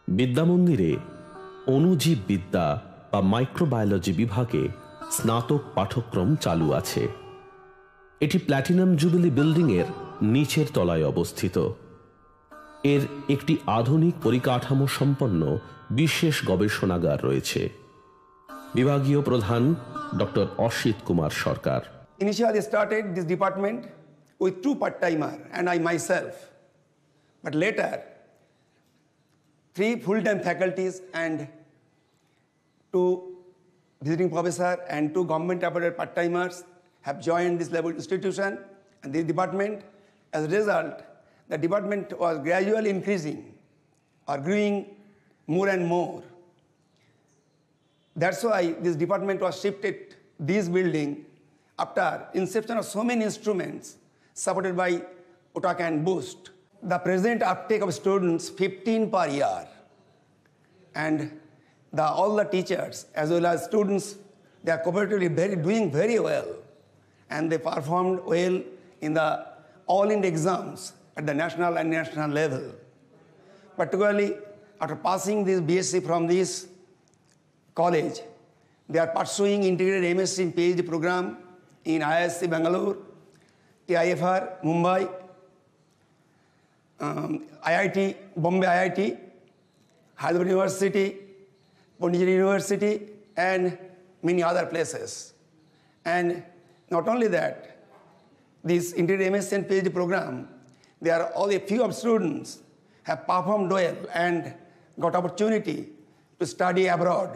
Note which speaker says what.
Speaker 1: বিদ্যামন্দিরে অণুজীববিদ্যা বা মাইক্রোবায়োলজি বিভাগে স্নাতক পাঠ্যক্রম চালু আছে। এটি প্ল্যাটিনাম জুবিলি বিল্ডিং এর নিচের তলায় অবস্থিত। এর একটি আধুনিক পরিকাঠামো সম্পন্ন বিশেষ গবেষণাগার রয়েছে। বিভাগীয় প্রধান doctor Asit Kumar Sarkar.
Speaker 2: Initially started this department with 2 part-timer and I myself, but later 3 full-time faculties and 2 visiting professor and 2 government-appointed part-timers have joined this level institution and this department. As a result, the department was gradually increasing or growing more and more. That's why this department was shifted this building after inception of so many instruments supported by OTAK and BOOST. The present uptake of students 15 per year, and all the teachers as well as students, they are cooperatively doing very well, and they performed well in the all India exams at the national and national level. Particularly after passing this BSc from this college, they are pursuing integrated MSc in PhD program in IISc Bangalore, TIFR Mumbai, IIT Bombay IIT, Hyderabad University, Pondicherry University, and many other places. And not only that, this integrated MSc and PhD program, there are only a few of students have performed well and got opportunity to study abroad